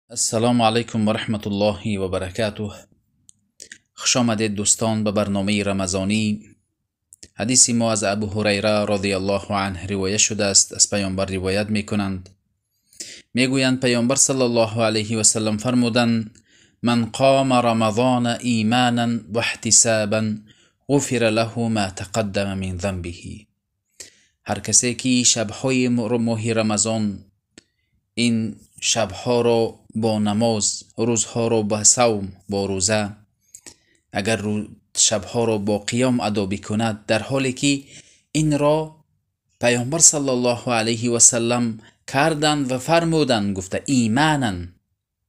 السلام علیکم و رحمت الله و برکاته. خوش آمدید دوستان به برنامه رمضانی. حدیث ما از ابو هریره رضی الله عنه روایت شده است. از پیامبر روایت میکنند، میگویند پیامبر صلی الله علیه و سلم فرمودند: من قام رمضان ایمانا و احتسابا غفر له ما تقدم من ذنبه. هر کسی که شبهای ماه رمضان، این شبها رو با نماز، روزها رو با صوم، با روزه، اگر شبها رو با قیام ادا بکند، در حالی که این را پیامبر صلی الله علیه و سلم کردند و فرمودند، گفته ایمانا،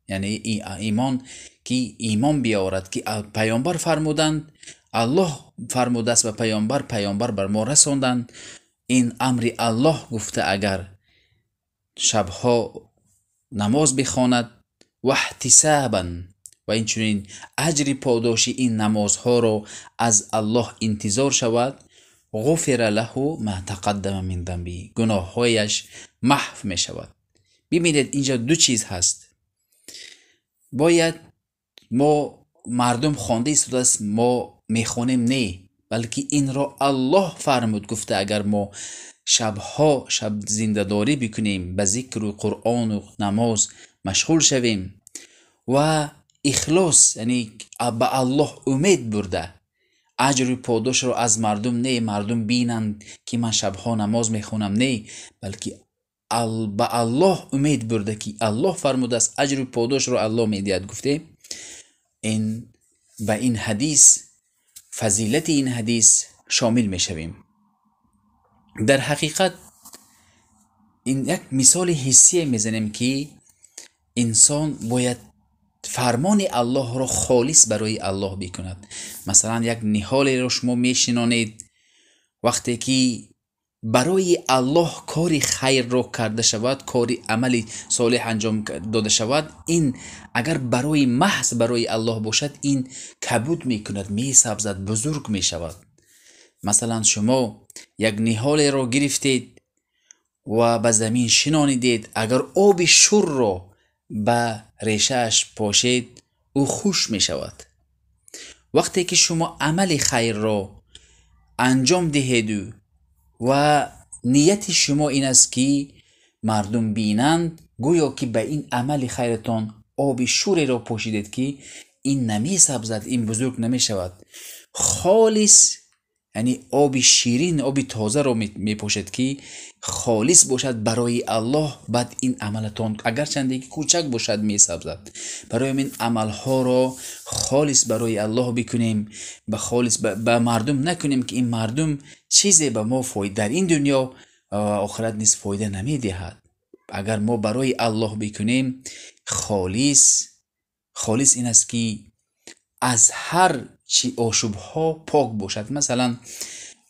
یعنی ایمان که ایمان بیاورد، که پیامبر فرمودند، الله فرموده است و پیامبر بر ما رساندند. این امر الله گفته اگر شبها نماز بخواند و احتسابا، و این چنین اجر پاداشی این نمازها رو از الله انتظار شود، غفر له ما تقدم من ذنبه، گناههایش محو می شود. ببینید اینجا دو چیز هست. باید ما مردم خوانده است ما میخونیم، نه، بلکه این را الله فرمود، گفته اگر ما شب زنده داری بکنیم، به ذکر و قرآن و نماز مشغول شویم و اخلاص، یعنی به الله امید برده، اجر و پاداش رو از مردم، نه مردم بینند که من شبها نماز میخونم، نه، بلکه به الله امید برده که الله فرموده است اجر و پاداش رو الله میدهد. گفته این به این حدیث، فضیلت این حدیث شامل میشویم. در حقیقت این یک مثال حسی میزنیم که انسان باید فرمان الله را خالص برای الله بکند. مثلا یک نهال را شما میشنانید، وقتی که برای الله کاری خیر را کرده شود، کاری عملی صالح انجام داده شود، این اگر برای محض برای الله باشد، این کبود میکند، میسبزد، بزرگ میشود. مثلا شما یک نهال را گرفتید و به زمین شنانیدید، اگر آب شور را به ریشهش پاشید، او خوش می شود. وقتی که شما عمل خیر را انجام دهید و نیت شما این است که مردم بینند، گویا که به این عمل خیرتان آب شور را پاشیدید که این نمی سبزد، این بزرگ نمی شود. خالص، یعنی آب شیرین، آب تازه رو می پوشد که خالص باشد برای الله. بعد این عملتان اگر چندی کوچک باشد می سبزد. برای من عملها رو خالص برای الله بکنیم، به خالص به مردم نکنیم که این مردم چیزی به ما فایده در این دنیا و آخرت نیز فایده نمی دهد. اگر ما برای الله بکنیم، خالص این است که از هر چی آشوبها پاک باشد. مثلا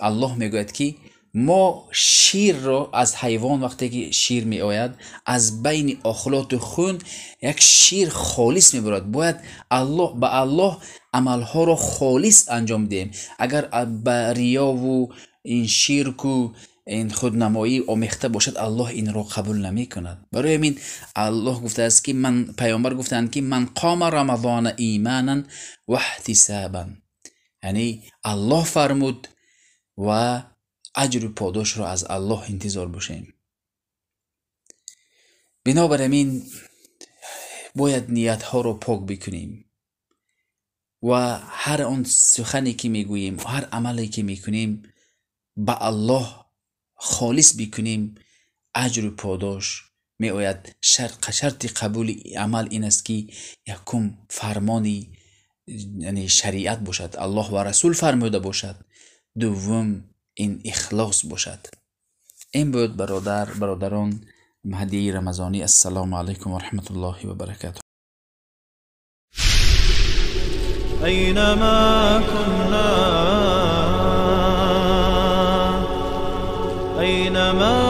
الله میگوید که ما شیر را از حیوان، وقتی که شیر می آید، از بین اخلاط خون یک شیر خالص می برد. باید به الله عملها را خالص انجام دهیم. اگر به ریا و این شرک و این خودنمایی آمیخته باشد، الله این را قبول نمی کند. برای همین الله گفته است که پیامبر گفتند که من قام رمضان ایمانا و احتسابا، یعنی الله فرمود و اجر و پاداش را از الله انتظار باشیم. بنابراین باید نیت ها را پاک بکنیم و هر آن سخنی که میگوییم و هر عملی که میکنیم به الله خالص بکنیم. اجر و پاداش می آید. شرط قبول عمل این است که یکم فرمانی، یعنی شریعت باشد، الله و رسول فرموده باشد. دوم این اخلاص باشد. این بود برادران هدیه رمضانی. السلام علیکم و رحمت الله و برکاته. أينما كنا أينما